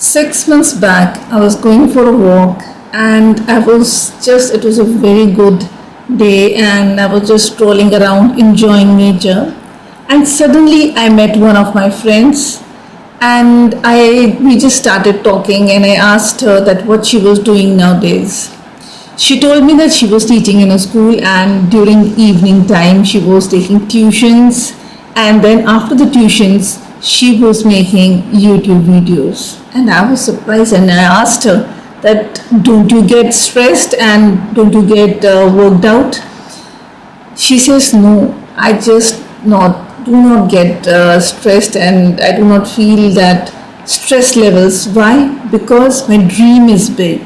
6 months back, I was going for a walk and it was a very good day and I was just strolling around enjoying nature. And suddenly I met one of my friends and we just started talking and I asked her that what she was doing nowadays. She told me that she was teaching in a school and during evening time she was taking tuitions, and then after the tuitions she was making YouTube videos. And I was surprised and I asked her that don't you get stressed and don't you get worked out? She says no, I just not do not get stressed and I do not feel that stress levels. Why? Because my dream is big.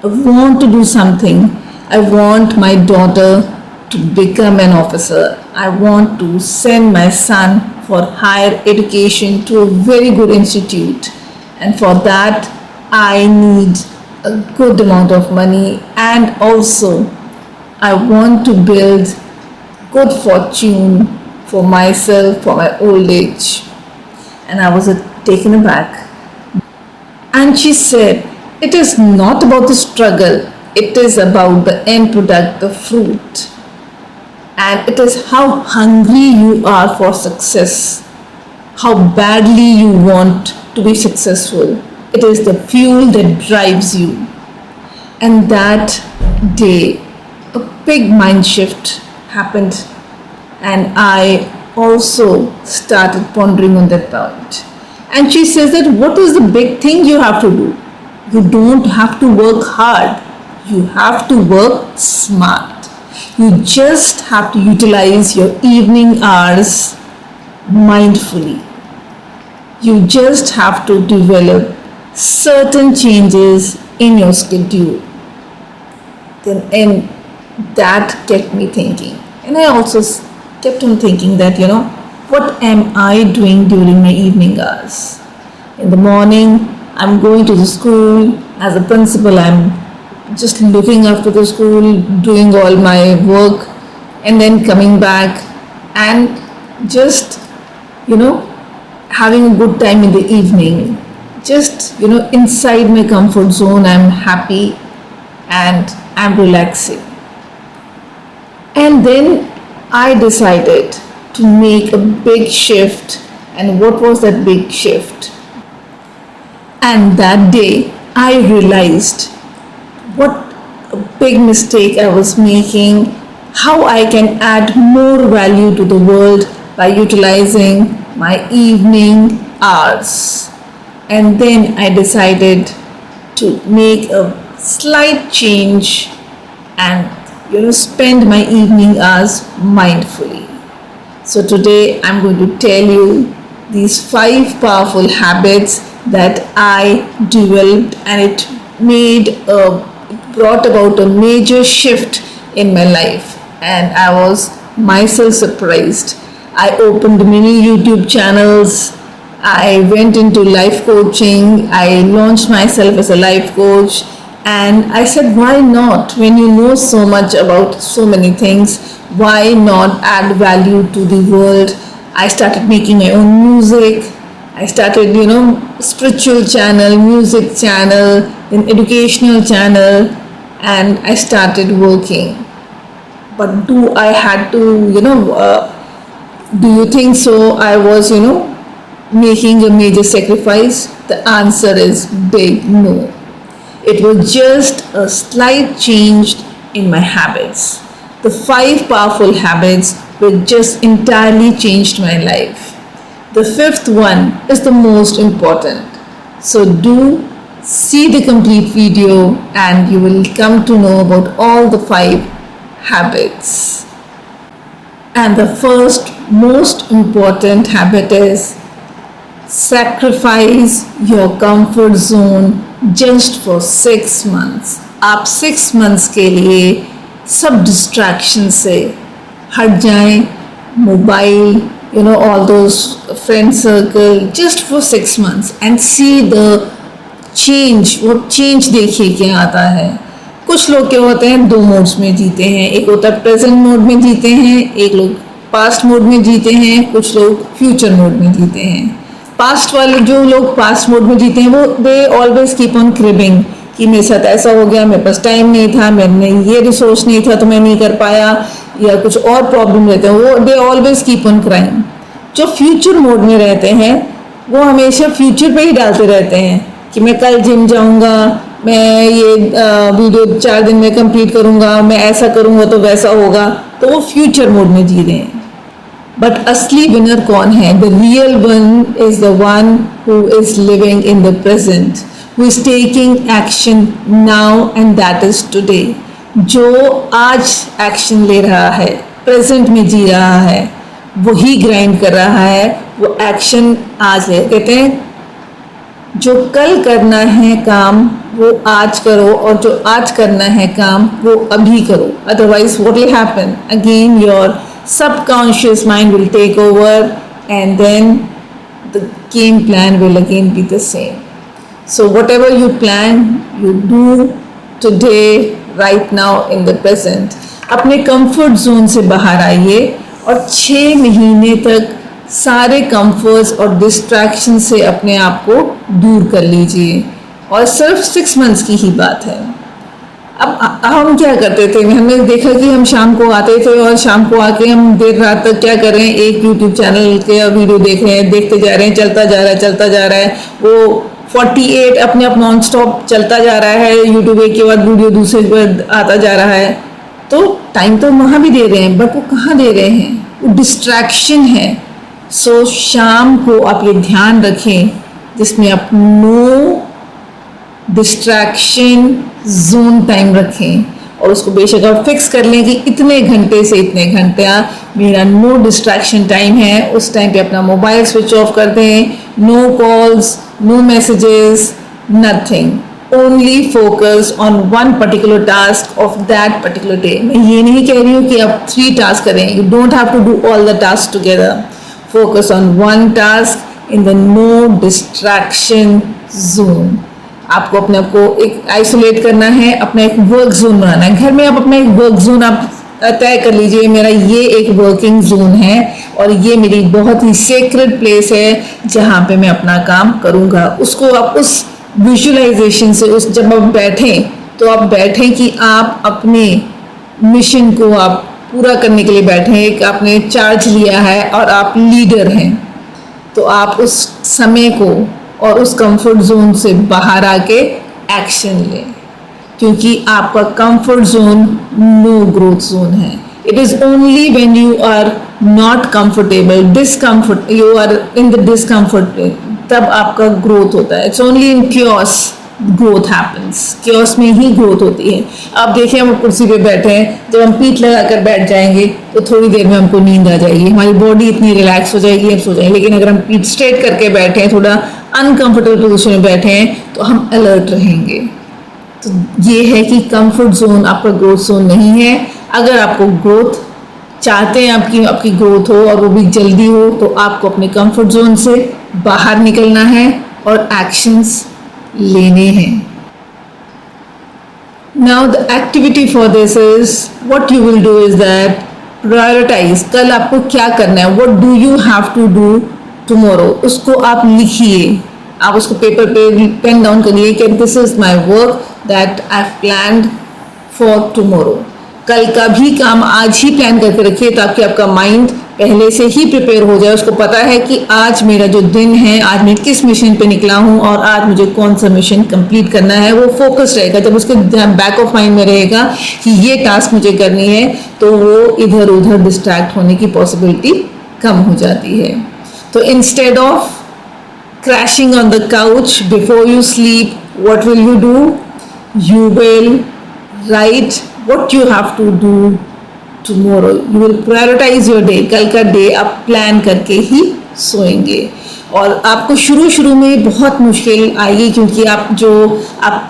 I want to do something. I want my daughter to become an officer. I want to send my son for higher education to a very good institute. And for that, I need a good amount of money. And also, I want to build good fortune for myself, for my old age. And I was taken aback. And she said, it is not about the struggle, it is about the end product, the fruit. And it is how hungry you are for success, how badly you want to be successful. It is the fuel that drives you. And that day, a big mind shift happened, and I also started pondering on that point. And she says that what is the big thing you have to do? You don't have to work hard. You have to work smart. You just have to utilize your evening hours mindfully. You just have to develop certain changes in your schedule. And that kept me thinking. And I also kept on thinking that, what am I doing during my evening hours? In the morning, I'm going to the school. As a principal, I'm just looking after the school, doing all my work, and then coming back and just, having a good time in the evening. Just, inside my comfort zone, I'm happy and I'm relaxing. And then I decided to make a big shift. And what was that big shift? And that day, I realized what a big mistake I was making, how I can add more value to the world by utilizing my evening hours. And then I decided to make a slight change and spend my evening hours mindfully. So today I'm going to tell you these 5 powerful habits that I developed, and it brought about a major shift in my life, and I was myself surprised. I opened many YouTube channels. I went into life coaching. I launched myself as a life coach, and I said, why not? When you know so much about so many things, why not add value to the world? I started making my own music. I started, spiritual channel, music channel, then educational channel, and I started working. But do I had to, do you think so? I was, making a major sacrifice? The answer is big no. It was just a slight change in my habits. The 5 powerful habits which just entirely changed my life. The 5th one is the most important. So do see the complete video and you will come to know about all the 5 habits. And the first most important habit is sacrifice your comfort zone just for 6 months. आप 6 months के लिए सब distraction से हट जाएं, mobile, all those friend circle, just for 6 months and see the change. what change देखिए क्या आता है. कुछ लोग क्या होते हैं 2 मोड्स में जीते हैं. एक होता है प्रेजेंट मोड में जीते हैं, एक लोग पास्ट मोड में जीते हैं, कुछ लोग फ्यूचर मोड में जीते हैं. पास्ट वाले जो लोग पास्ट मोड में जीते हैं वो they always keep on cribbing कि मेरे साथ ऐसा हो गया, मेरे पास टाइम नहीं था, मैंने ये रिसोर्स नहीं था तो मैं नहीं कर पाया, या कुछ और प्रॉब्लम रहते हैं, वो they always keep on crime. जो फ्यूचर मोड में रहते हैं वो हमेशा फ्यूचर पे ही डालते रहते हैं कि मैं कल जिम जाऊंगा, मैं ये वीडियो 4 दिन में कंप्लीट करूंगा, मैं ऐसा करूंगा तो वैसा होगा, तो वो फ्यूचर मोड में जी रहे हैं। बट असली विनर कौन है? The real one is the one who is living in the present, who is taking action now and that is today. जो आज एक्शन ले रहा है, प्रेजेंट में जी रहा है, वही ग्राइंड कर रहा है, वो एक्शन आज है। कहते हैं जो कल करना है काम वो आज करो, और जो आज करना है काम वो अभी करो, otherwise what will happen again, your subconscious mind will take over and then the game plan will again be the same. So whatever you plan, you do today, right now in the present. अपने comfort zone से बाहर आइए और 6 महीने तक सारे comforts और distraction से अपने आप को दूर कर लीजिए, और सिर्फ 6 months की ही बात है। अब हम क्या करते थे, हमने देखा कि हम शाम को आते थे और शाम को आके हम देर रात तक क्या कर रहे हैं, एक यूट्यूब चैनल के वीडियो देख रहे हैं, देखते जा रहे हैं, चलता जा रहा है, वो 48 अपने आप नॉन स्टॉप चलता जा रहा है, यूट्यूब एक के बाद वीडियो दूसरे के बाद आता जा रहा है। तो टाइम तो वहाँ भी दे रहे हैं, बट वो कहाँ दे रहे हैं, वो डिस्ट्रैक्शन है। सो शाम को आप ये ध्यान रखें जिसमें आप नो डिस्ट्रैक्शन जोन टाइम रखें, और उसको बेशक आप फिक्स कर लें कि इतने घंटे से इतने घंटे मेरा नो डिस्ट्रैक्शन टाइम है। उस टाइम पे अपना मोबाइल स्विच ऑफ कर दें, no calls, no messages, nothing, only focus on one particular task of that particular day. मैं ये नहीं कह रही हूँ कि आप 3 टास्क करें, you don't have to do all the task together, focus on one task in the no distraction zone. आपको अपने आप को एक आइसोलेट करना है, अपना एक वर्क जोन बनाना है। घर में आप अपना एक वर्क जोन आप तय कर लीजिए, मेरा ये एक वर्किंग जोन है और ये मेरी बहुत ही सेक्रेड प्लेस है जहाँ पे मैं अपना काम करूँगा। उसको आप उस विजुअलाइजेशन से, उस जब आप बैठें तो आप बैठें कि आप अपने मिशन को आप पूरा करने के लिए बैठे, एक आपने चार्ज लिया है और आप लीडर हैं, तो आप उस समय को और उस कंफर्ट जोन से बाहर आके एक्शन लें, क्योंकि आपका comfort zone no growth zone है। It is only when you are not comfortable, discomfort, you are in the discomfort, तब आपका ग्रोथ होता है। It's only in chaos growth happens, chaos में ही ग्रोथ होती है। आप देखिए हम कुर्सी पे बैठे हैं, जब हम पीठ लगाकर बैठ जाएंगे तो थोड़ी देर में हमको नींद आ जाएगी, हमारी बॉडी इतनी रिलैक्स हो जाएगी, हम सो जाएंगे। लेकिन अगर हम पीठ स्ट्रेट करके बैठे हैं, थोड़ा अनकंफर्टेबल पोजीशन में बैठे हैं, तो हम अलर्ट रहेंगे। तो ये है कि कंफर्ट जोन आपका ग्रोथ जोन नहीं है। अगर आपको ग्रोथ चाहते हैं, आपकी ग्रोथ हो और वो भी जल्दी हो, तो आपको अपने कंफर्ट जोन से बाहर निकलना है और एक्शंस लेने हैं। Now the activity for this is, what you will do is that prioritise, कल आपको क्या करना है, what do you have to do tomorrow, उसको आप लिखिए, आप उसको पेपर पे पेन डाउन करिए कि this is my work that I have planned for tomorrow. कल का भी काम आज ही प्लान करके रखिए ताकि आपका माइंड पहले से ही प्रिपेयर हो जाए, उसको पता है कि आज मेरा जो दिन है, आज मैं किस मिशन पे निकला हूँ और आज मुझे कौन सा मिशन कंप्लीट करना है। वो फोकस रहेगा, जब उसके बैक ऑफ माइंड में रहेगा कि ये टास्क मुझे करनी है, तो वो इधर उधर डिस्ट्रैक्ट होने की पॉसिबिलिटी कम हो जाती है। तो instead of crashing on the couch before you sleep, what will you do? You will write what you have to do tomorrow. You will prioritize your day. कल का डे आप प्लान करके ही सोएंगे। और आपको शुरू में बहुत मुश्किल आएगी, क्योंकि आप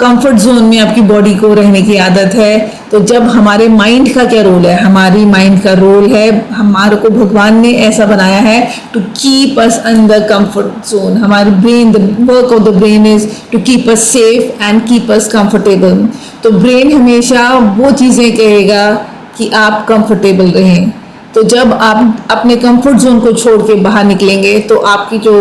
कंफर्ट जोन में आपकी बॉडी को रहने की आदत है। तो जब हमारे माइंड का क्या रोल है, हमारी माइंड का रोल है, हमारे को भगवान ने ऐसा बनाया है to keep us in the comfort zone. हमारी brain, the work of the brain is to keep us safe and keep us comfortable. तो ब्रेन हमेशा वो चीज़ें कहेगा कि आप कंफर्टेबल रहें। तो जब आप अपने कंफर्ट जोन को छोड़ के बाहर निकलेंगे, तो आपकी जो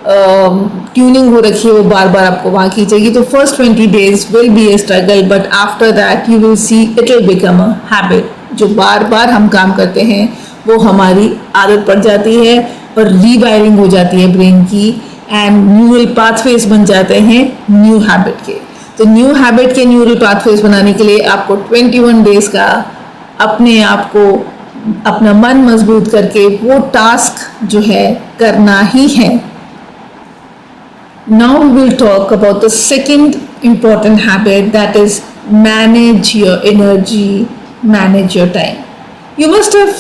ट्यूनिंग हो रखी है वो बार बार आपको वहाँ खींचेगी. तो first 20 days will be A struggle, but after that you will see it will become a habit. जो बार बार हम काम करते हैं वो हमारी आदत पड़ जाती है और रीवायरिंग हो जाती है ब्रेन की, एंड न्यूरल पाथवेज बन जाते हैं न्यू हैबिट के. तो न्यू हैबिट के न्यूरल पाथवेज बनाने के लिए आपको 21 days का अपने आप को, अपना मन मजबूत करके वो टास्क जो है करना ही है. Now we will talk about the second important habit, that is manage your energy, manage your time. You must have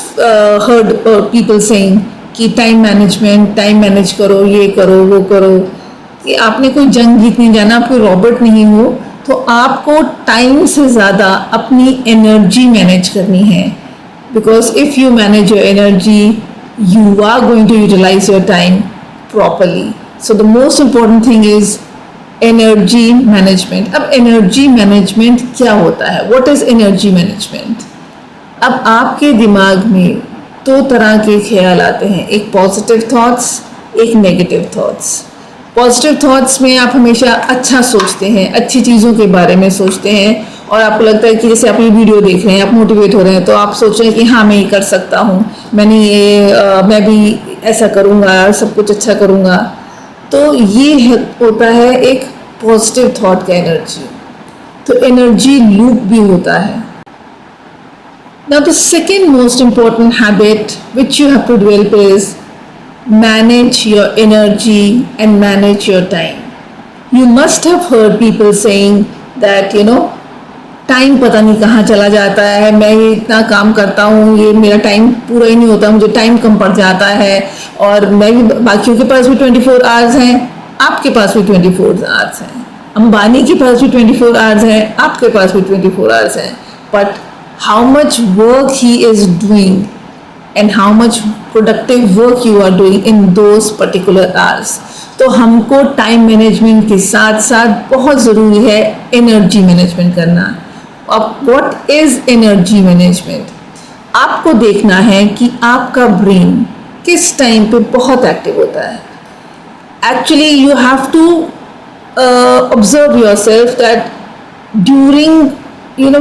heard people saying कि टाइम मैनेजमेंट, टाइम मैनेज करो, ये करो वो करो. कि आपने कोई जंग जीतने जाना, आप कोई रॉबर्ट नहीं हो, तो आपको टाइम से ज़्यादा अपनी एनर्जी मैनेज करनी है. Because if you manage your energy you are going to utilise your time properly. So the most important thing is energy management. अब energy management क्या होता है? What is energy management? अब आपके दिमाग में दो तरह के ख्याल आते हैं, एक पॉजिटिव थॉट्स, एक नेगेटिव थॉट्स. पॉजिटिव थॉट्स में आप हमेशा अच्छा सोचते हैं, अच्छी चीज़ों के बारे में सोचते हैं, और आपको लगता है कि जैसे आप ये वीडियो देख रहे हैं, आप मोटिवेट हो रहे हैं, तो आप सोच रहे हैं कि हाँ मैं ये कर सकता हूँ, मैं भी ऐसा करूँगा, सब कुछ अच्छा करूँगा. तो ये होता है एक पॉजिटिव थॉट का एनर्जी. तो एनर्जी लूप भी होता है. Now the second most important habit which you have to develop is manage your energy and manage your time. You must have heard people saying that time पता नहीं कहाँ चला जाता है, मैं ये इतना काम करता हूँ, ये मेरा टाइम पूरा ही नहीं होता, मुझे टाइम कम पड़ जाता है, और मैं भी, बाकियों के पास भी 24 hours हैं, आपके पास भी 24 hours हैं, अंबानी के पास भी 24 hours हैं, आपके पास भी 24 hours हैं, but how much work he is doing and how much productive work you are doing in those particular hours. तो हमको टाइम मैनेजमेंट के साथ साथ बहुत ज़रूरी है एनर्जी मैनेजमेंट करना. अब व्हाट इज एनर्जी मैनेजमेंट? आपको देखना है कि आपका ब्रेन किस टाइम पे बहुत एक्टिव होता है. Actually you have to observe yourself that during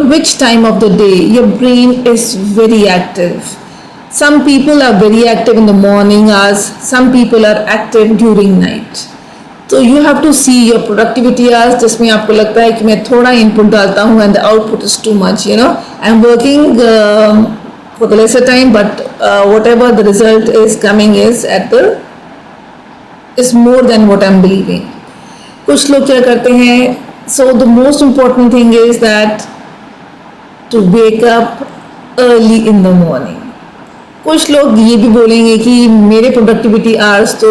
which time of the day your brain is very active. Some people are very active in the morning hours, some people are active during night. तो you have to see your productivity hours, जिसमें आपको लगता है कि मैं थोड़ा input डालता हूँ and the output is too much, I am working for the lesser time, but whatever the result is coming is more than what I am believing. कुछ लोग क्या करते हैं, so the most important thing is that to wake up early in the morning. कुछ लोग ये भी बोलेंगे कि मेरे प्रोडक्टिविटी आवर्स तो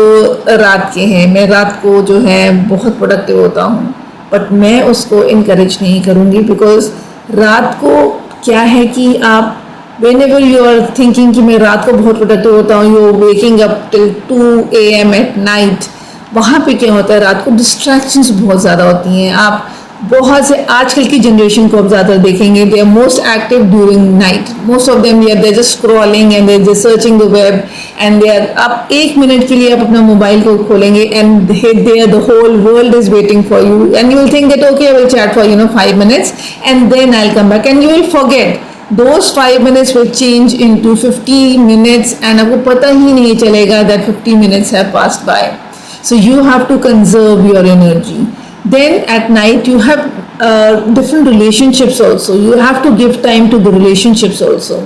रात के हैं, मैं रात को जो है बहुत प्रोडक्टिव होता हूँ, बट मैं उसको इनकरेज नहीं करूँगी. बिकॉज रात को क्या है कि आप whenever you are thinking कि मैं रात को बहुत प्रोडक्टिव होता हूँ, you are waking up till 2 AM at night, वहाँ पे क्या होता है, रात को डिस्ट्रैक्शंस बहुत ज़्यादा होती हैं. आप बहुत से आजकल की जनरेशन को आप ज़्यादा देखेंगे, they are most active during night. Most of them they are just scrolling and they are just searching the web and they are, आप 1 मिनट के लिए आप अपना मोबाइल को खोलेंगे and there the whole world is waiting for you, and you will think that okay I will chat for 5 minutes and then I will come back, and you will forget. Those 5 minutes will change into 50 minutes and आपको पता ही नहीं चलेगा that 50 minutes have passed by. So you have to conserve your energy. Then at night you have different relationships also. You have to give time to the relationships also.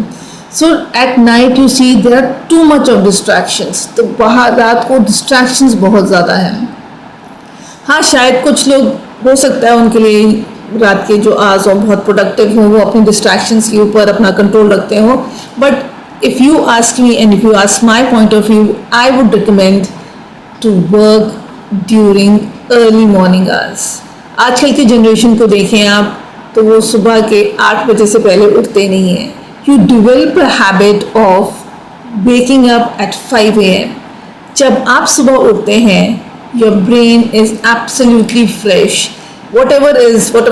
So at night you see there are too much of distractions. तो बाहर रात को distractions बहुत ज़्यादा हैं. हाँ, शायद कुछ लोग हो सकता है उनके लिए रात के जो आवर्स हो बहुत प्रोडक्टिव हो, वो अपने डिस्ट्रैक्शंस के ऊपर अपना कंट्रोल रखते हो. But if you ask me and if you ask my point of view, I would recommend to work during early morning hours. आजकल की जनरेशन को देखें आप, तो वो सुबह के 8 बजे से पहले उठते नहीं हैं. You develop a habit of waking up at 5 AM. जब आप सुबह उठते हैं, your brain is absolutely fresh. Whatever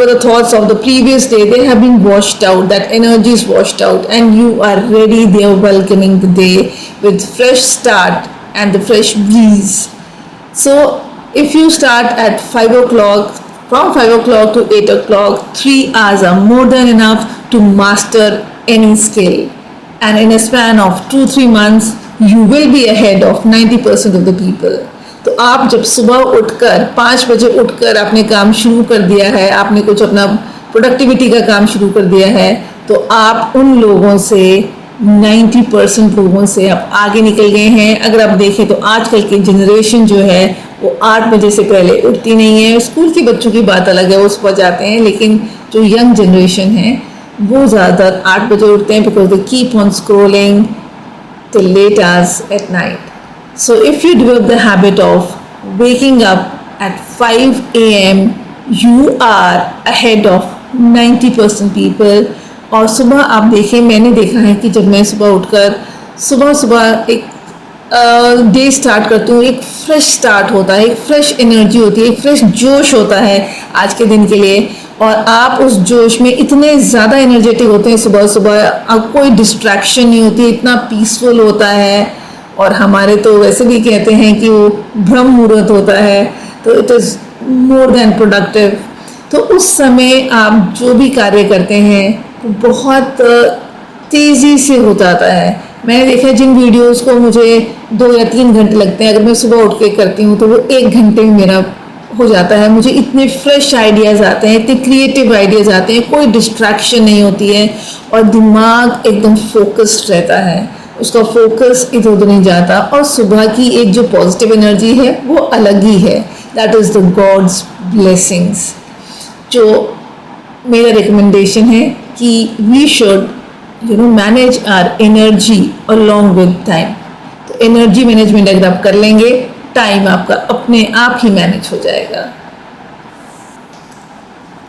the thoughts of the previous day, they have been washed out, that energy is washed out, and you are ready. They are welcoming the day with fresh start and the fresh breeze. So if you start at 5 o'clock, from 5 o'clock to 8 o'clock, 3 hours are more than enough to master any skill. And in a span of 2-3 months, you will be ahead of 90% of the people. तो आप जब सुबह उठकर 5 बजे उठकर आपने काम शुरू कर दिया है, आपने कुछ अपना प्रोडक्टिविटी का काम शुरू कर दिया है, तो आप उन लोगों से 90% लोगों से आप आगे निकल गए हैं। अगर आप देखें तो आजकल की जनरेशन जो है वो 8 बजे से पहले उठती नहीं है। स्कूल के बच्चों की बात अलग है, वो सुबह जाते हैं, लेकिन जो यंग जनरेशन है वो ज़्यादातर 8 बजे उठते हैं because they keep on scrolling till late hours at night. So if you develop the habit of waking up at 5 a.m., you are ahead of 90% people. और सुबह आप देखें, मैंने देखा है कि जब मैं सुबह उठकर सुबह एक डे स्टार्ट करती हूँ, एक फ्रेश स्टार्ट होता है, एक फ्रेश एनर्जी होती है, एक फ्रेश जोश होता है आज के दिन के लिए। और आप उस जोश में इतने ज़्यादा एनर्जेटिक होते हैं सुबह सुबह, अब कोई डिस्ट्रैक्शन नहीं होती, इतना पीसफुल होता है। और हमारे तो वैसे भी कहते हैं कि वो ब्रह्म मुहूर्त होता है, तो it is more than productive. तो उस समय आप जो भी कार्य करते हैं वो बहुत तेज़ी से हो जाता है। मैंने देखा है जिन वीडियोस को मुझे 2 या 3 घंटे लगते हैं, अगर मैं सुबह उठ के करती हूँ तो वो 1 घंटे में मेरा हो जाता है। मुझे इतने फ्रेश आइडियाज़ आते हैं, इतने क्रिएटिव आइडियाज़ आते हैं, कोई डिस्ट्रैक्शन नहीं होती है और दिमाग एकदम फोकस्ड रहता है, उसका फोकस इधर उधर नहीं जाता। और सुबह की एक जो पॉजिटिव एनर्जी है वो अलग ही है, that is the God's blessings. जो मेरा रिकमेंडेशन है कि we should manage our energy along with time. तो एनर्जी मैनेजमेंट अगर आप कर लेंगे, टाइम आपका अपने आप ही मैनेज हो जाएगा।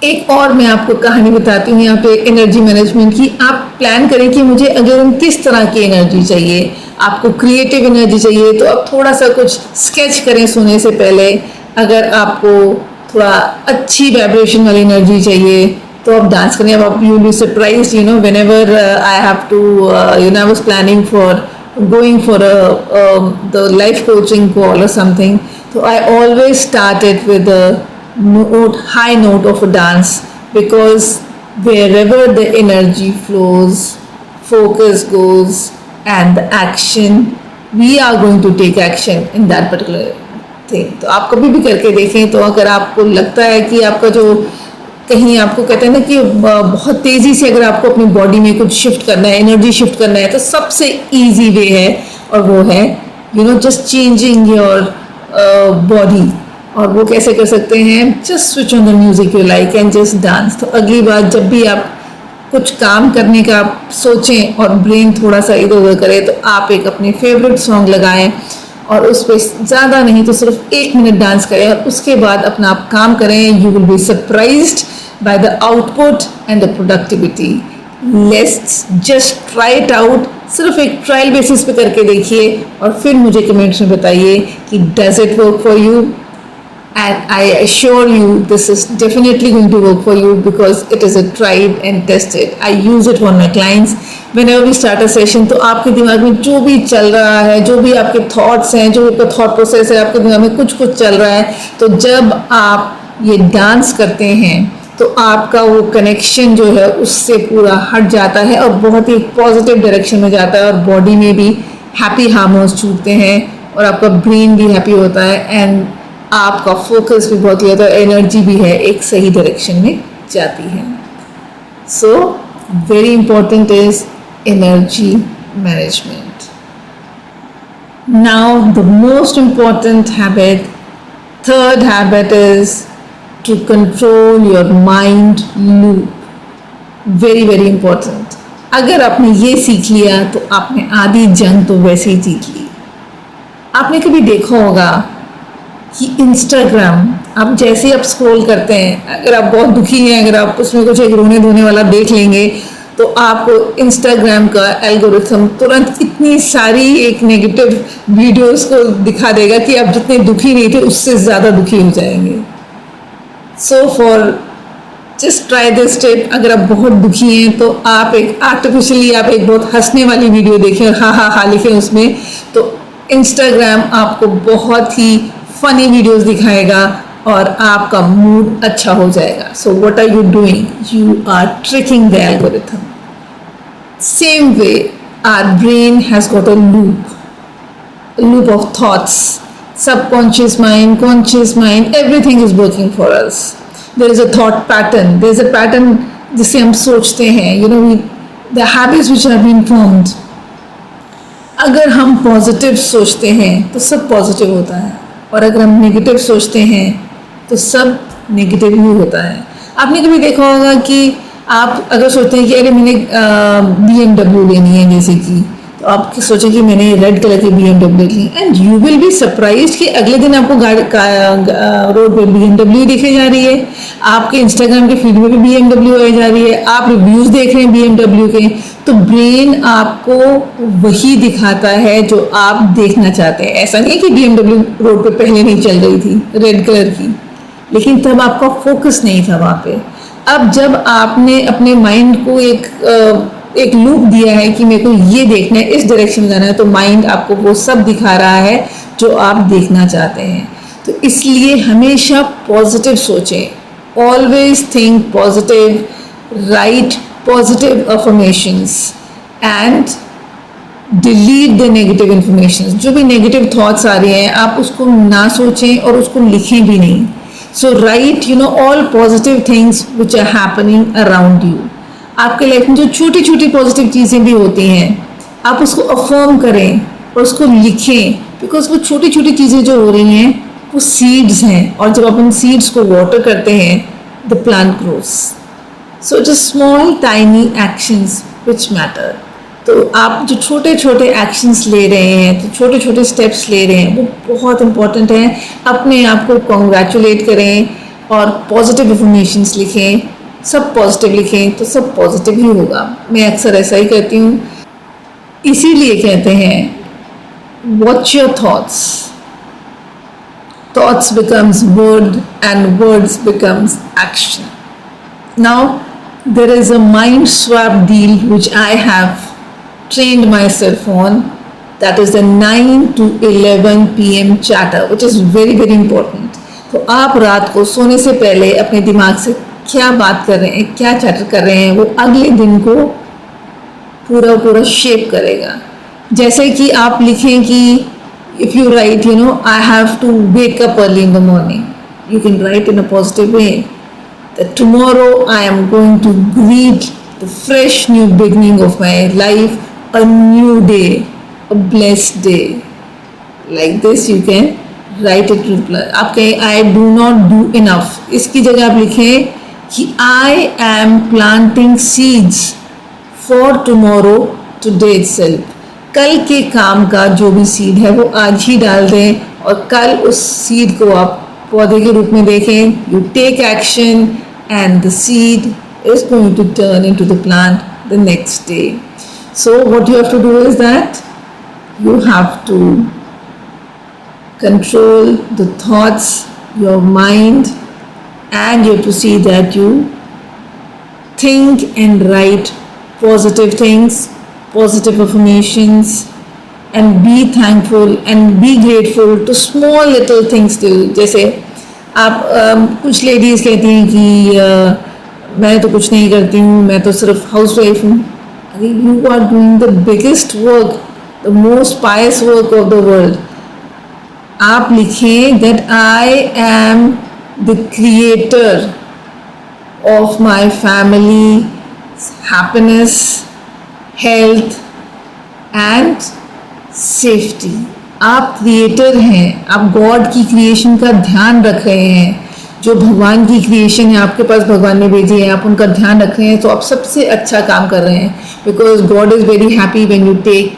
एक और मैं आपको कहानी बताती हूँ यहाँ पे एनर्जी मैनेजमेंट की। आप प्लान करें कि मुझे अगर किस तरह की एनर्जी चाहिए। आपको क्रिएटिव एनर्जी चाहिए तो आप थोड़ा सा कुछ स्केच करें सोने से पहले। अगर आपको थोड़ा अच्छी वाइब्रेशन वाली एनर्जी चाहिए तो आप डांस करें। अब आप you be surprised, whenever I have to I was planning for going for the life coaching call or something, so I always started with a high note of a dance, because wherever the energy flows, focus goes and the action, we are going to take action in that particular thing. तो आप कभी भी करके देखें। तो अगर आपको लगता है कि आपका जो कहीं आपको कहते हैं ना कि बहुत तेज़ी से अगर आपको अपनी बॉडी में कुछ शिफ्ट करना है, एनर्जी शिफ्ट करना है, तो सबसे इजी वे है और वो है जस्ट चेंजिंग योर बॉडी। और वो कैसे कर सकते हैं? Just switch on the music you like and just dance. तो अगली बार जब भी आप कुछ काम करने का सोचें और ब्रेन थोड़ा सा इधर उधर करे, तो आप एक अपने फेवरेट सॉन्ग लगाएं और उस पर ज़्यादा नहीं तो सिर्फ 1 मिनट डांस करें और उसके बाद अपना आप काम करें। You will be surprised by the output and the productivity. Let's just try it out. सिर्फ एक ट्रायल बेसिस पे करके देखिए और फिर मुझे कमेंट्स में बताइए कि does it work for you. And I assure you this is definitely going to work for you because it is a tried and tested. I use it for my clients. Whenever we start a session, तो आपके दिमाग में जो भी चल रहा है, जो भी आपके थॉट्स हैं, जो आपका थॉट प्रोसेस है, आपके दिमाग में कुछ चल रहा है, तो जब आप ये डांस करते हैं तो आपका वो कनेक्शन जो है उससे पूरा हट जाता है और बहुत ही पॉजिटिव डायरेक्शन में जाता है और बॉडी में भी हैप्पी हार्मोन्स छूटते हैं और आपका ब्रेन भी हैप्पी होता है एंड आपका फोकस भी बहुत ही होता है, एनर्जी भी है एक सही डायरेक्शन में जाती है। So very important is energy management. Now the most important habit, third habit is to control your mind loop. Very very important. अगर आपने ये सीख लिया तो आपने आधी जंग तो वैसे ही जीत ली। आपने कभी देखा होगा कि इंस्टाग्राम आप जैसे आप स्क्रॉल करते हैं, अगर आप बहुत दुखी हैं, अगर आप उसमें कुछ एक रोने धोने वाला देख लेंगे तो आपको इंस्टाग्राम का एल्गोरिथम तुरंत इतनी सारी एक नेगेटिव वीडियोस को दिखा देगा कि आप जितने दुखी नहीं थे उससे ज़्यादा दुखी हो जाएंगे। So for just try this tip. अगर आप बहुत दुखी हैं तो आप एक आर्टिफिशियली आप एक बहुत हंसने वाली वीडियो देखें और हाँ हाँ हाँ लिखें उसमें, तो इंस्टाग्राम आपको बहुत ही फनी वीडियोस दिखाएगा और आपका मूड अच्छा हो जाएगा. So what are you doing? You are tricking the algorithm. Same way, our brain has got a loop of thoughts. Subconscious mind, conscious mind, everything is working for us. There is a thought pattern. There is a pattern जिसे हम सोचते हैं. The habits which have been formed. अगर हम positive सोचते हैं तो सब पॉजिटिव होता है, और अगर हम नेगेटिव सोचते हैं तो सब नेगेटिव ही होता है. आपने कभी देखा होगा कि आप अगर सोचते हैं कि अरे मैंने BMW लेनी है जैसे कि, तो आप सोचें कि मैंने रेड कलर की BMW ली, and you will be surprised कि अगले दिन आपको रोड पे BMW दिखे जा रही है, आपके इंस्टाग्राम के फीड में भी BMW आई जा रही है, आप रिव्यूज़ देख रहे हैं BMW के. तो ब्रेन आपको वही दिखाता है जो आप देखना चाहते हैं. ऐसा नहीं कि BMW रोड पे पहले नहीं चल रही थी रेड कलर की, लेकिन तब आपका फोकस नहीं था वहाँ पे. अब जब आपने अपने माइंड को एक लूप दिया है कि मेरे को ये देखना है, इस डायरेक्शन जाना है, तो माइंड आपको वो सब दिखा रहा है जो आप देखना चाहते हैं. तो इसलिए हमेशा पॉजिटिव सोचें. Always think positive, right positive affirmations and delete the negative information. जो भी नेगेटिव थॉट्स आ रही हैं आप उसको ना सोचें और उसको लिखें भी नहीं. So write, all positive things which are happening around you. आपके लाइफ में जो छोटी छोटी पॉजिटिव चीज़ें भी होती हैं, आप उसको अफर्म करें और उसको लिखें, बिकॉज वो छोटी छोटी चीज़ें जो हो रही हैं वो सीड्स हैं, और जब अपन सीड्स को वाटर करते हैं the plant grows. So just small tiny actions which matter. तो आप जो छोटे छोटे एक्शंस ले रहे हैं, तो छोटे छोटे स्टेप्स ले रहे हैं, वो बहुत इंपॉर्टेंट हैं. अपने आप को कॉन्ग्रेचुलेट करें और पॉजिटिव इन्फॉर्मेशंस लिखें. सब पॉजिटिव लिखें तो सब पॉजिटिव ही होगा. मैं अक्सर ऐसा ही करती हूँ. इसीलिए कहते हैं watch your thoughts. Thoughts becomes word and words becomes action. Now there is a mind swap deal which I have trained myself on, that is the 9 to 11 PM chatter, which is very very important. तो आप रात को सोने से पहले अपने दिमाग से क्या बात कर रहे हैं, क्या चैटर कर रहे हैं, वो अगले दिन को पूरा शेप करेगा. जैसे कि आप लिखें कि if you write, I have to wake up early in the morning, you can write in a positive way that tomorrow I am going to greet the fresh new beginning of my life, a new day, a blessed day. Like this you can write it. आप कहें I do not do enough, इसकी जगह आप लिखें कि I am planting seeds for tomorrow today itself. कल के काम का जो भी सीड है वो आज ही डाल दें, और कल उस सीड को आप पौधे के रूप में देखें. You take action and the seed is going to turn into the plant the next day. So what you have to do is that you have to control the thoughts, your mind, and you have to see that you think and write positive things, positive affirmations, and be thankful and be grateful to small little things too. जैसे आप कुछ ladies कहती हैं कि मैं तो कुछ नहीं करती हूँ, मैं तो सिर्फ हाउस वाइफ हूँ. You are doing the biggest work, the most pious work of the world. आप लिखें that I am the creator of my family happiness, health and safety. आप क्रिएटर हैं, आप गॉड की क्रिएशन का ध्यान रख रहे हैं. जो भगवान की क्रिएशन है आपके पास, भगवान ने भेजी है, आप उनका ध्यान रख रहे हैं, तो आप सबसे अच्छा काम कर रहे हैं. Because God is very happy when you take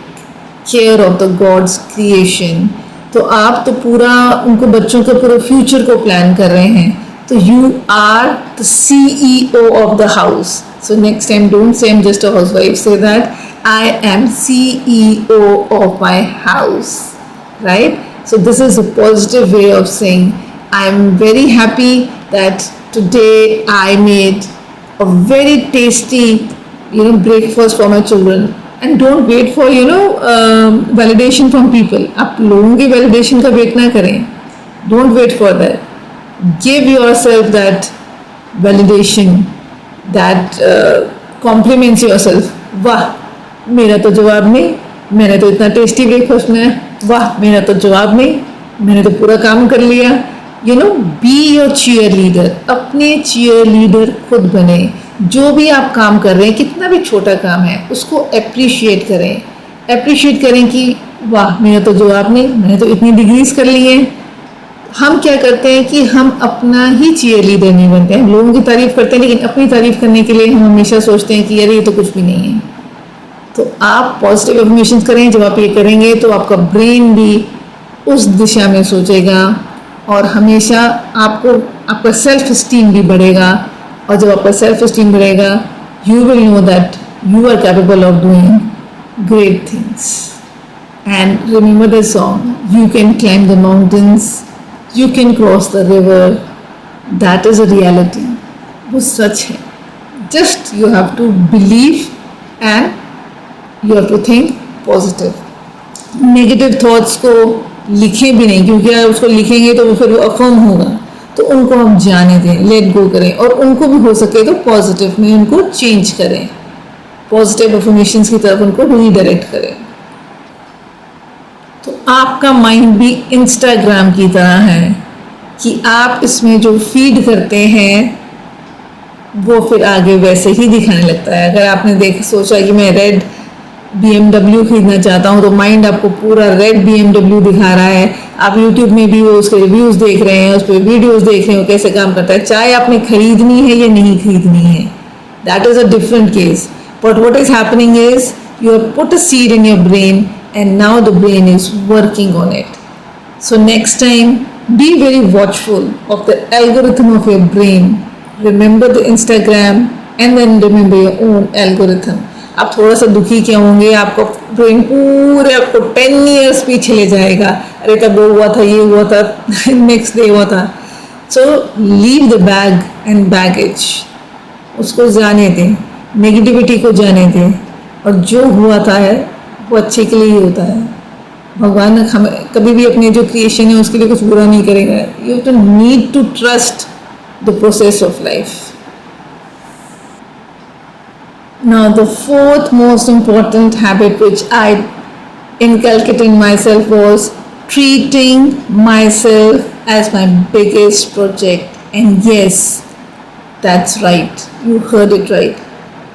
care of the God's creation. तो आप तो पूरा उनको बच्चों के पूरे फ्यूचर को प्लान कर रहे हैं. तो you are the CEO of the house. So next time don't say I am just a housewife, say that I am CEO of my house. Right? So this is a positive way of saying I'm very happy that today I made a very tasty, breakfast for my children. And don't wait for, validation from people. आप लोगों की validation का wait ना करें. Don't wait for that. Give yourself that validation, that compliments yourself. वाह, मेरा तो जवाब नहीं, मैंने तो इतना टेस्टी ब्रेकफास्ट बनाया, वाह मेरा तो जवाब नहीं, मैंने तो पूरा काम कर लिया. You know, be your cheerleader. अपने चीयर लीडर खुद बने. जो भी आप काम कर रहे हैं, कितना भी छोटा काम है, उसको अप्रिशिएट करें. अप्रिशिएट करें कि वाह मेरा तो जवाब नहीं, मैंने तो इतनी डिग्रीज कर ली हैं. हम क्या करते हैं कि हम अपना ही चीयर लीडर नहीं बनते हैं. लोगों की तारीफ करते हैं, लेकिन अपनी तारीफ करने के लिए हम हमेशा सोचते हैं कि अरे ये तो कुछ भी नहीं है. तो आप पॉजिटिव अफर्मेशंस करें. जब आप ये करेंगे तो आपका ब्रेन भी उस दिशा में सोचेगा और हमेशा आपका सेल्फ स्टीम भी बढ़ेगा. और जब आपका सेल्फ स्टीम बढ़ेगा, you will know that you are capable of doing great things. And remember the song, you can climb the mountains, you can cross the river. That is a reality. वो सच है. Just you have to believe and you have to think positive. Negative thoughts को लिखें भी नहीं, क्योंकि अगर उसको लिखेंगे तो वो फिर वो अफर्म होगा. तो उनको हम जाने दें, लेट गो करें, और उनको भी हो सके तो पॉजिटिव में उनको चेंज करें. पॉजिटिव अफर्मेशंस की तरफ उनको रीडायरेक्ट करें. तो आपका माइंड भी इंस्टाग्राम की तरह है कि आप इसमें जो फीड करते हैं वो फिर आगे वैसे ही दिखाने लगता है. अगर आपने सोचा कि मैं रेड BMW खरीदना चाहता हूँ, तो माइंड आपको पूरा रेड BMW दिखा रहा है. आप यूट्यूब में भी वो उसके रिव्यूज़ देख रहे हैं, उस पर वीडियोज़ देख रहे हैं, कैसे काम करता है. चाहे आपने खरीदनी है या नहीं खरीदनी है, that is a different case. But what is happening is you have put a seed in your brain and now the brain is working on it. So next time, be very watchful of the algorithm of your brain. Remember the Instagram and then remember your own algorithm. आप थोड़ा सा दुखी क्या होंगे, आपका brain पूरे आपको 10 years पीछे ले जाएगा. अरे तब वो हुआ था, ये हुआ था, नेक्स्ट डे हुआ था. So leave the bag and baggage. उसको जाने दें, नेगेटिविटी को जाने दें, और जो हुआ था है वो अच्छे के लिए ही होता है. भगवान हमें कभी भी अपनी जो क्रिएशन है उसके लिए कुछ बुरा नहीं करेगा. You have to need to trust the process of life. Now the fourth most important habit which I inculcated in myself was treating myself as my biggest project. And yes, that's right, you heard it right.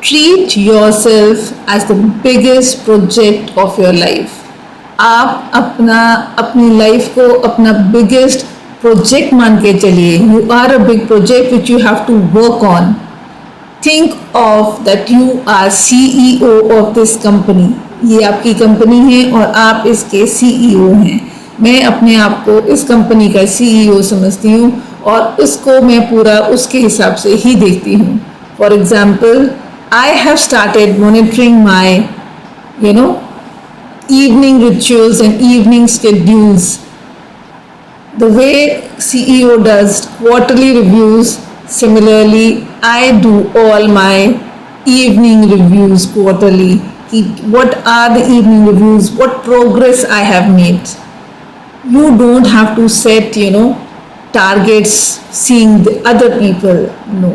Treat yourself as the biggest project of your life. आप अपनी life को अपना biggest project मान के चलिए. You are a big project which you have to work on. Think of that you are CEO of this company. ये आपकी company है और आप इसके CEO हैं. मैं अपने आप को इस कंपनी का CEO समझती हूँ और इसको मैं पूरा उसके हिसाब से ही देखती हूँ. For example, I have started monitoring my, evening rituals and evening schedules. The way CEO does quarterly reviews, similarly, I do all my evening reviews quarterly. What are the evening reviews? What progress I have made? You don't have to set, targets seeing the other people. No,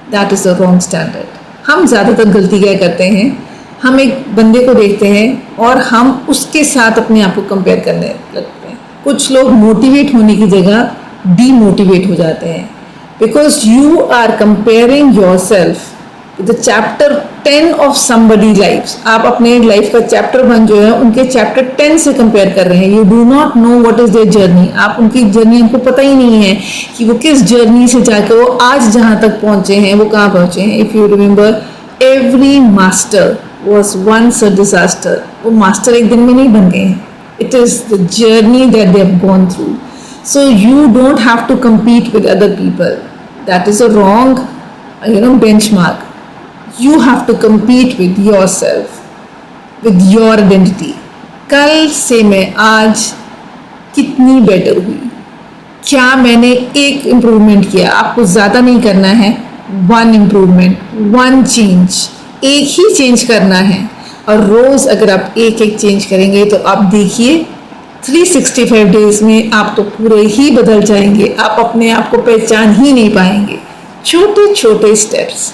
that is the wrong standard. हम ज़्यादातर गलती क्या करते हैं, हम एक बंदे को देखते हैं और हम उसके साथ अपने आप को कंपेयर करने लगते हैं. कुछ लोग मोटिवेट होने की जगह डीमोटिवेट हो जाते हैं, because you are comparing yourself the chapter 10 of somebody life. आप अपने लाइफ का चैप्टर 1 जो है उनके चैप्टर 10 से कंपेयर कर रहे हैं. You do not know what is their journey. आप उनकी जर्नी हमको पता ही नहीं है कि वो किस जर्नी से जाकर वो आज जहाँ तक पहुँचे हैं वो कहाँ पहुँचे हैं. If you remember, every master was once a disaster. वो मास्टर एक दिन में नहीं बन गए हैं. It is the journey that they have gone through. So you don't have to compete with other people. That is a wrong, benchmark. You have to compete with yourself, with your identity. कल से मैं आज कितनी better हुई, क्या मैंने एक improvement किया. आपको ज़्यादा नहीं करना है, 1 इम्प्रूवमेंट, 1 चेंज, एक ही चेंज करना है. और रोज़ अगर आप एक चेंज करेंगे तो आप देखिए 365 डेज में आप तो पूरे ही बदल जाएंगे, आप अपने आप को पहचान ही नहीं पाएंगे। छोटे छोटे steps,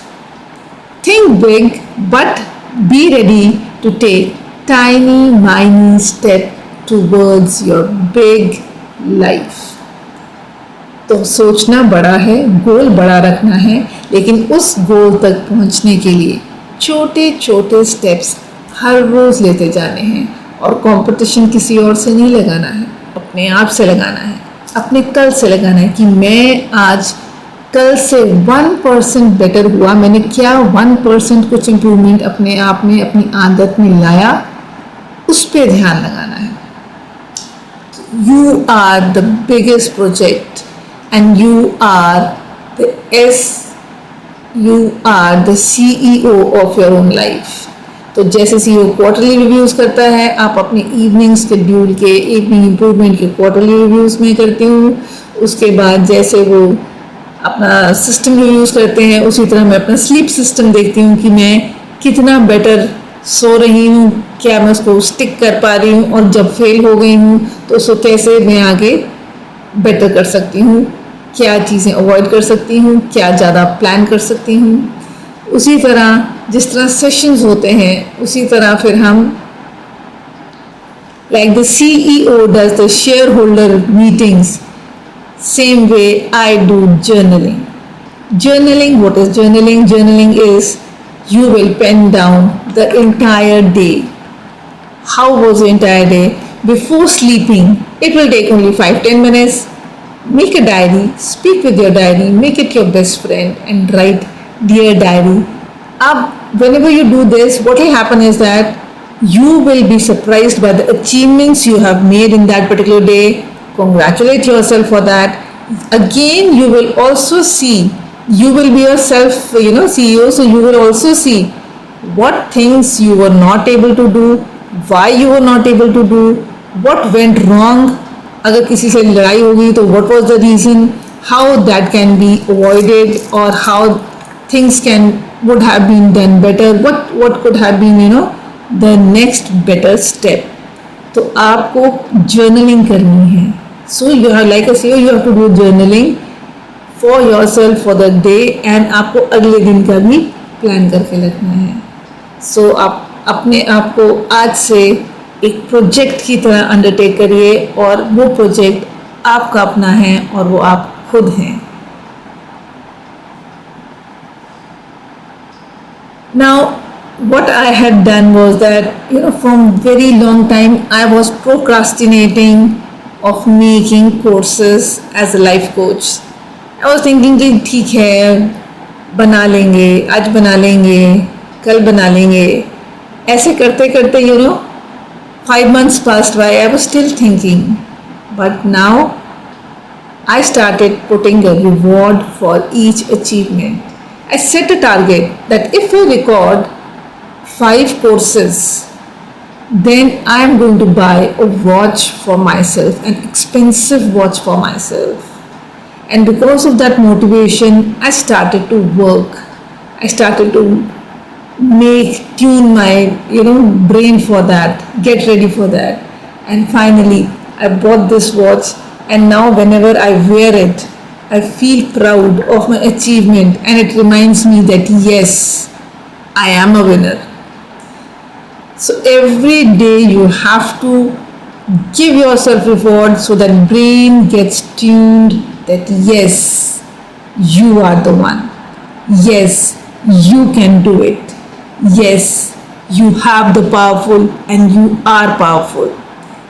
think big but be ready to take tiny miny step towards your big life. तो सोचना बड़ा है, गोल बड़ा रखना है, लेकिन उस गोल तक पहुंचने के लिए छोटे छोटे स्टेप्स हर रोज़ लेते जाने हैं। और कंपटीशन किसी और से नहीं लगाना है, अपने आप से लगाना है, अपने कल से लगाना है कि मैं आज कल से 1% बेटर हुआ, मैंने क्या 1% कुछ इम्प्रूवमेंट अपने आप में, अपनी आदत में लाया, उस पर ध्यान लगाना है। You are the biggest project and you are the CEO of your own life। तो जैसे CEO क्वार्टरली रिव्यूज़ करता है, आप अपने इवनिंग शेड्यूल के, इवनिंग इम्प्रूवमेंट के क्वार्टरली रिव्यूज़ में करती हूँ। उसके बाद जैसे वो अपना सिस्टम रिव्यूज़ करते हैं, उसी तरह मैं अपना स्लीप सिस्टम देखती हूँ कि मैं कितना बेटर सो रही हूँ, क्या मैं उसको स्टिक कर पा रही हूँ, और जब फेल हो गई हूँ तो उसको कैसे मैं आगे बेटर कर सकती हूँ, क्या चीज़ें अवॉइड कर सकती हूँ, क्या ज़्यादा प्लान कर सकती हूँ। उसी तरह जिस तरह सेशंस होते हैं, उसी तरह फिर हम like the CEO does the shareholder meetings, same way I do journaling. Journaling, what is journaling? Journaling is you will pen down the entire day. How was the entire day? Before sleeping, it will take only 5-10 minutes. Make a diary, speak with your diary, make it your best friend and write, Dear Diary. Whenever you do this, what will happen is that you will be surprised by the achievements you have made in that particular day. Congratulate yourself for that. Again, you will also see, you will be yourself, CEO, so you will also see what things you were not able to do, why you were not able to do, what went wrong. अगर किसी से लड़ाई हो गई तो what was the reason, how that can be avoided, or how things would have been done better, what could have been the next better step. तो आपको journaling करनी है. So you have, like I say, you have to do journaling for yourself for the day, and आपको अगले दिन का भी plan करके रखना है. So आप अपने आप को आज से एक प्रोजेक्ट की तरह अंडरटेक करिए, और वो प्रोजेक्ट आपका अपना है और वो आप खुद हैं. Now, what I had done was that, from very long time I was procrastinating of making courses as a life coach. I was thinking कि ठीक है, बना लेंगे, आज बना लेंगे, कल बना लेंगे. ऐसे करते करते 5 months passed by. I was still thinking, but now I started putting a reward for each achievement. I set a target that if I record 5 courses, then I am going to buy a watch for myself, an expensive watch for myself. And because of that motivation, I started to work. I started to tune my brain for that, get ready for that. And finally I bought this watch, and now whenever I wear it, I feel proud of my achievement, and it reminds me that yes, I am a winner. So every day you have to give yourself reward, so that brain gets tuned that yes, you are the one, yes, you can do it, yes, you have the powerful and you are powerful.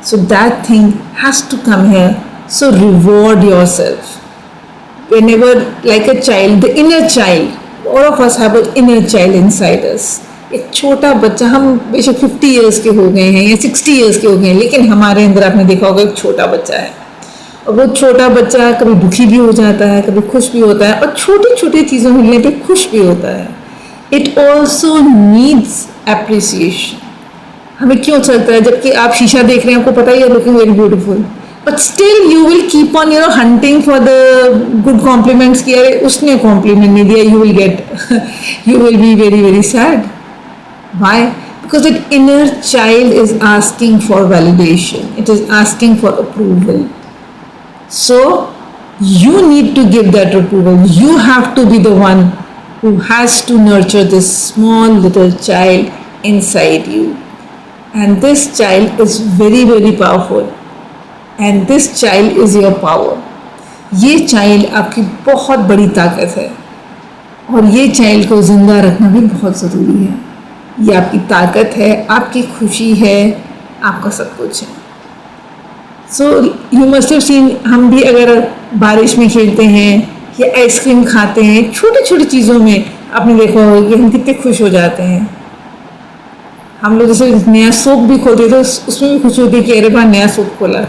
So that thing has to come here. So reward yourself. Whenever, like a child, the inner child, all of us have an inner child inside us. एक छोटा बच्चा, हम बेशक 50 years के हो गए हैं या 60 इयर्स के हो गए हैं, लेकिन हमारे अंदर आपने देखा होगा एक छोटा बच्चा है. और वो छोटा बच्चा कभी दुखी भी हो जाता है, कभी खुश भी होता है, और छोटी छोटी चीज़ों मिलने पे खुश भी होता है. It also needs appreciation. हमें क्यों चलता है, जबकि आप शीशा देख रहे हैं, आपको पता ही है looking very beautiful, but still you will keep on hunting for the good compliments कि अरे उसने compliment नहीं दिया, you will be very very sad. Why? because that inner child is asking for validation, it is asking for approval. So you need to give that approval. You have to be the one who has to nurture this small little child inside you. And this child is very, very powerful. And this child is your power. ये child आपकी बहुत बड़ी ताकत है और ये child को ज़िंदा रखना भी बहुत ज़रूरी है. ये आपकी ताकत है, आपकी खुशी है, आपका सब कुछ है. So you must have seen, हम भी अगर बारिश में खेलते हैं या आइसक्रीम खाते हैं, छोटी छोटी चीज़ों में आपने देखा होगा कि हम कितने खुश हो जाते हैं. हम लोग जैसे नया सोप भी खोलते हैं तो उसमें भी खुशी होती है कि अरे बार नया सोप खोला.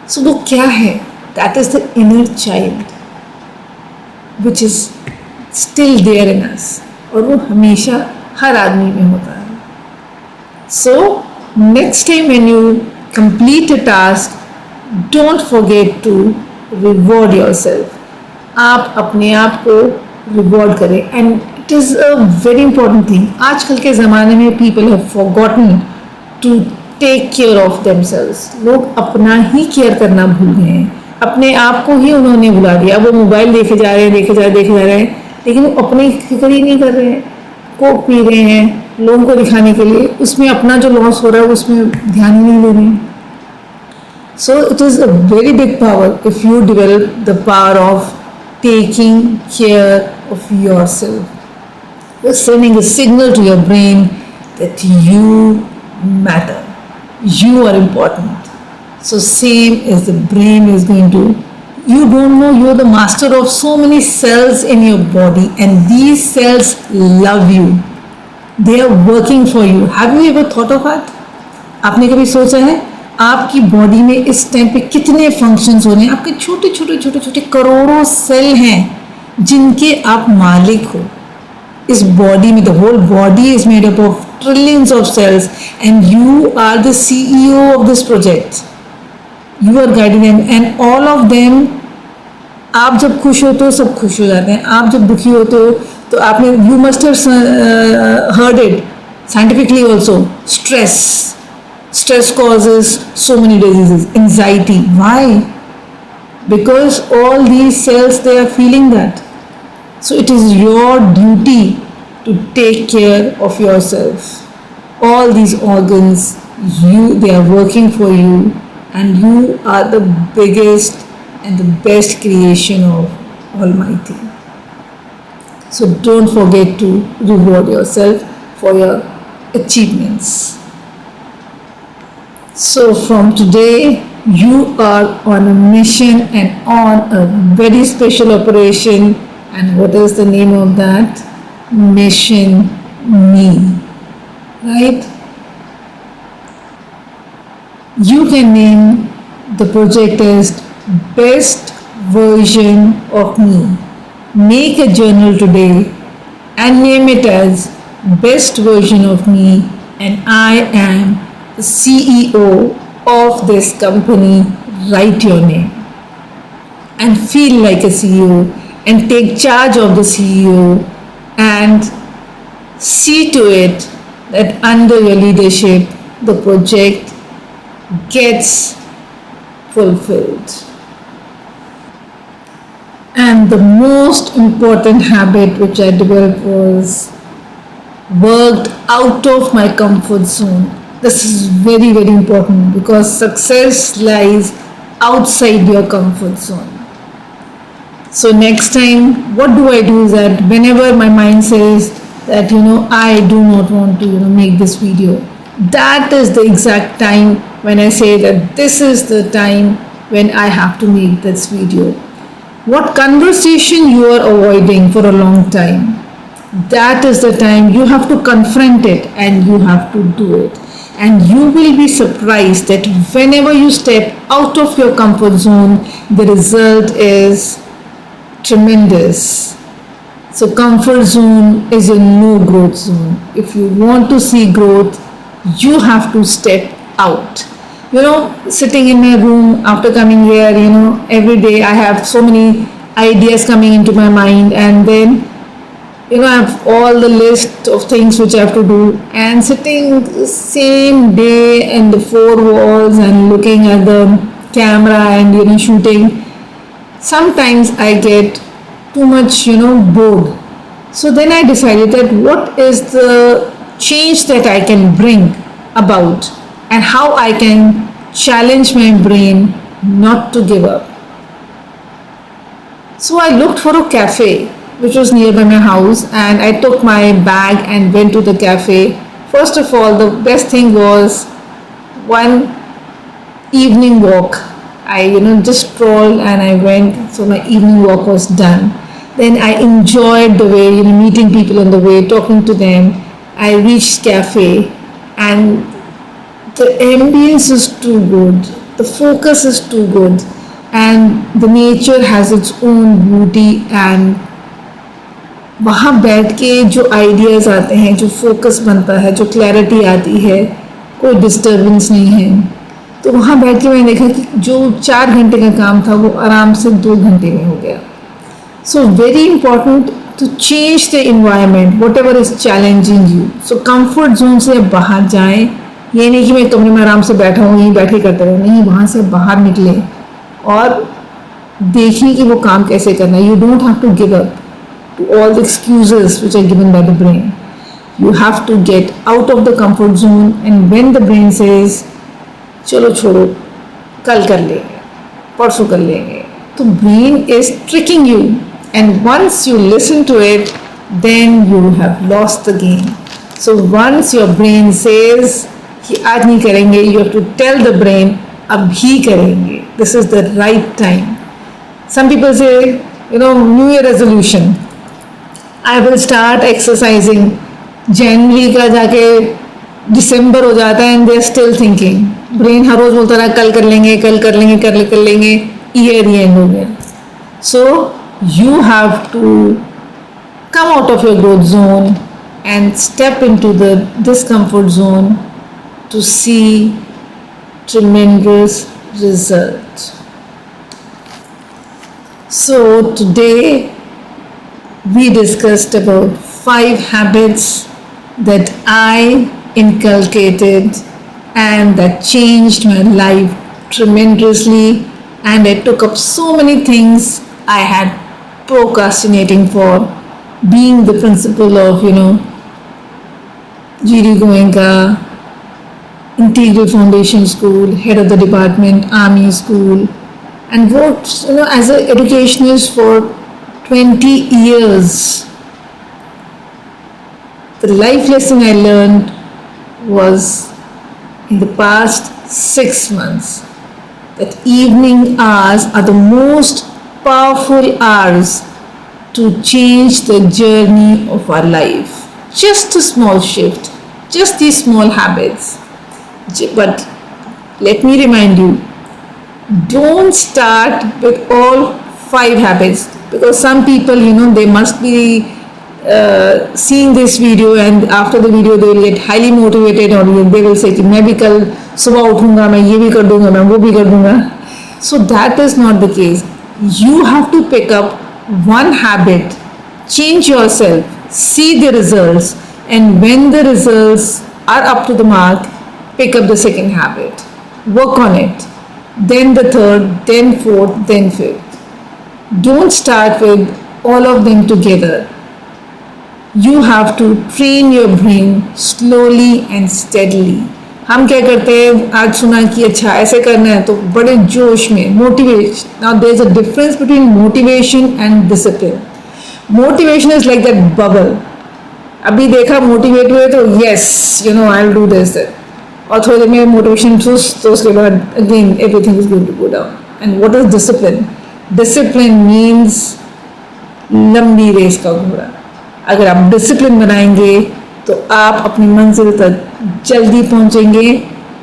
सो वो क्या है? That is the inner child which is still there in us, और वो हमेशा हर आदमी में होता है. So next time when you complete a task, don't forget to reward yourself. आप अपने आप को रिवॉर्ड करें. And it is a very important thing. आजकल के ज़माने में people have forgotten to take care of themselves. लोग अपना ही केयर करना भूल गए हैं, अपने आप को ही उन्होंने भुला दिया. वो मोबाइल देखे जा रहे हैं, देखे जा रहे हैं, लेकिन वो अपनी फिक्र ही नहीं कर रहे हैं. कोक पी रहे हैं लोगों को दिखाने के लिए, उसमें अपना जो लॉस हो रहा है उसमें ध्यान ही नहीं दे रहे हैं. So it is a very big power if you develop the power of taking care of yourself. You're sending a signal to your brain that you matter, you are important. So same as the brain is going to, you don't know you're the master of so many cells in your body, and these cells love you. They are working for you. Have you ever thought of that? आपने कभी सोचा है आपकी body में इस time पे कितने functions हो रहे हैं? आपके छोटे छोटे छोटे छोटे करोड़ों सेल हैं जिनके आप मालिक हो. इस बॉडी में the whole body is made up of trillions of cells, and you are the CEO of this project. You are guiding them, and all of them. आप जब खुश होते हो सब खुश हो जाते हैं. आप जब दुखी होते हो तो आपने, you must have heard it scientifically also, Stress causes so many diseases. Anxiety. Why? Because all these cells, they are feeling that. So it is your duty to take care of yourself. All these organs, they are working for you, and you are the biggest and the best creation of Almighty. So don't forget to reward yourself for your achievements. So from today, you are on a mission and on a very special operation. And what is the name of that? Mission Me. Right? You can name the project as Best Version of Me. Make a journal today and name it as Best Version of Me, and I am the CEO of this company. Write your name and feel like a CEO and take charge of the CEO, and see to it that under your leadership the project gets fulfilled. And the most important habit which I developed was worked out of my comfort zone. This is very, very important because success lies outside your comfort zone. So next time, what do I do is that whenever my mind says that, I do not want to, make this video, that is the exact time when I say that this is the time when I have to make this video. What conversation you are avoiding for a long time, that is the time you have to confront it and you have to do it. And you will be surprised that whenever you step out of your comfort zone, the result is tremendous. So comfort zone is a no growth zone. If you want to see growth, you have to step out. Sitting in my room after coming here, every day I have so many ideas coming into my mind, and then I have all the list of things which I have to do, and sitting the same day in the four walls and looking at the camera and shooting, sometimes I get too much bored. So then I decided that what is the change that I can bring about, and how I can challenge my brain not to give up. So I looked for a cafe which was nearby my house, and I took my bag and went to the cafe. First of all, the best thing was one evening walk. I just strolled and I went, so my evening walk was done. Then I enjoyed the way, meeting people on the way, talking to them. I reached cafe, and the ambience is too good, the focus is too good, and the nature has its own beauty. And वहाँ बैठ के जो ideas आते हैं, जो focus बनता है, जो क्लैरिटी आती है, कोई डिस्टर्बेंस नहीं है. तो वहाँ बैठ के मैंने देखा कि जो 4 घंटे का काम था वो आराम से 2 घंटे में हो गया. So very important to change the environment whatever is challenging you. So comfort zone से अब बाहर जाएं. ये नहीं कि मैं कमरे में आराम से बैठा हूँ, यहीं बैठे करते रहो, नहीं, वहाँ से बाहर निकले और देखिए कि वो काम कैसे करना है. You don't have to give up to all the excuses which are given by the brain. You have to get out of the comfort zone, and when the brain says चलो छोड़ो, कल कर लेंगे, परसों कर लेंगे, तो brain is tricking you, and once you listen to it, then you have lost the game. So once your brain says कि आज नहीं करेंगे, you have to tell the brain अभी करेंगे. This is the right time. Some people say, New Year resolution. I will start exercising. जनवरी का जाके दिसंबर हो जाता है, and they are still thinking. Brain हर रोज बोलता रहा कल कर लेंगे, कल कर लेंगे, कर लेंगे, ईयर ही एंड हो गया. So you have to come out of your growth zone and step into the discomfort zone to see tremendous results. So today we discussed about 5 habits that I inculcated and that changed my life tremendously, and I took up so many things I had procrastinating for, being the principal of GD Goenka Integral Foundation School, head of the department, Army School, and worked as an educationist for 20 years. The life lesson I learned was in the past 6 months that evening hours are the most powerful hours to change the journey of our life. Just a small shift, just these small habits. But let me remind you, don't start with all 5 habits, because some people they must be seeing this video, and after the video they will get highly motivated, or they will say कि मैं भी कल सुबह उठूंगा, मैं ये भी कर दूंगा, मैं वो भी कर दूंगा. So that is not the case. You have to pick up one habit, change yourself, see the results, and when the results are up to the mark, pick up the second habit, work on it, then the third, then fourth, then fifth. Don't start with all of them together. You have to train your brain slowly and steadily. हम क्या करते हैं, आज सुना कि अच्छा ऐसे करना है तो बड़े जोश में, motivation. Now there is a difference between motivation and discipline. Motivation is like that bubble. अभी देखा मोटिवेट हुए तो yes, I'll do this. और थोड़ी देर में मोटिवेशन तो उसके बाद again everything is going to go down. And what is discipline? Discipline means लंबी रेस का घोड़ा. अगर आप डिसिप्लिन बनाएंगे तो आप अपनी मंजिल तक जल्दी पहुंचेंगे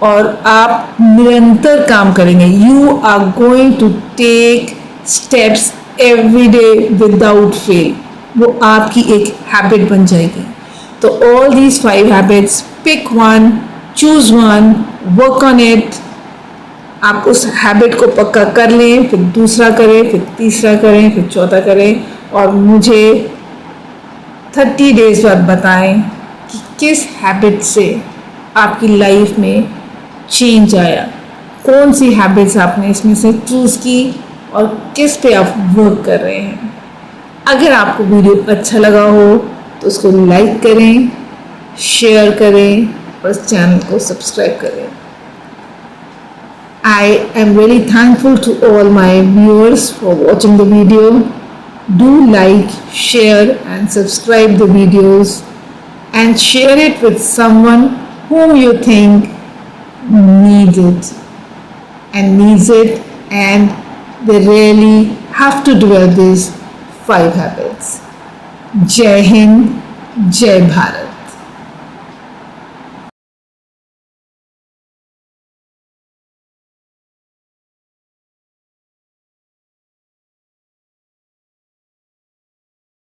और आप निरंतर काम करेंगे. You are going to take steps every day without fail. वो आपकी एक हैबिट बन जाएगी. तो all these 5 habits, pick one, choose one, work on it. आप उस हैबिट को पक्का कर लें, फिर दूसरा करें, फिर तीसरा करें, फिर चौथा करें, और मुझे 30 डेज बाद बताएं कि किस हैबिट से आपकी लाइफ में चेंज आया, कौन सी हैबिट्स आपने इसमें से चूज़ की और किस पे आप वर्क कर रहे हैं। अगर आपको वीडियो अच्छा लगा हो तो उसको लाइक करें, शेयर करें और इस चैनल को सब्सक्राइब करें। I am really thankful to all my viewers for watching the video. Do like, share and subscribe the videos and share it with someone whom you think needs it and they really have to develop these 5 habits. Jai Hind, Jai Bharat.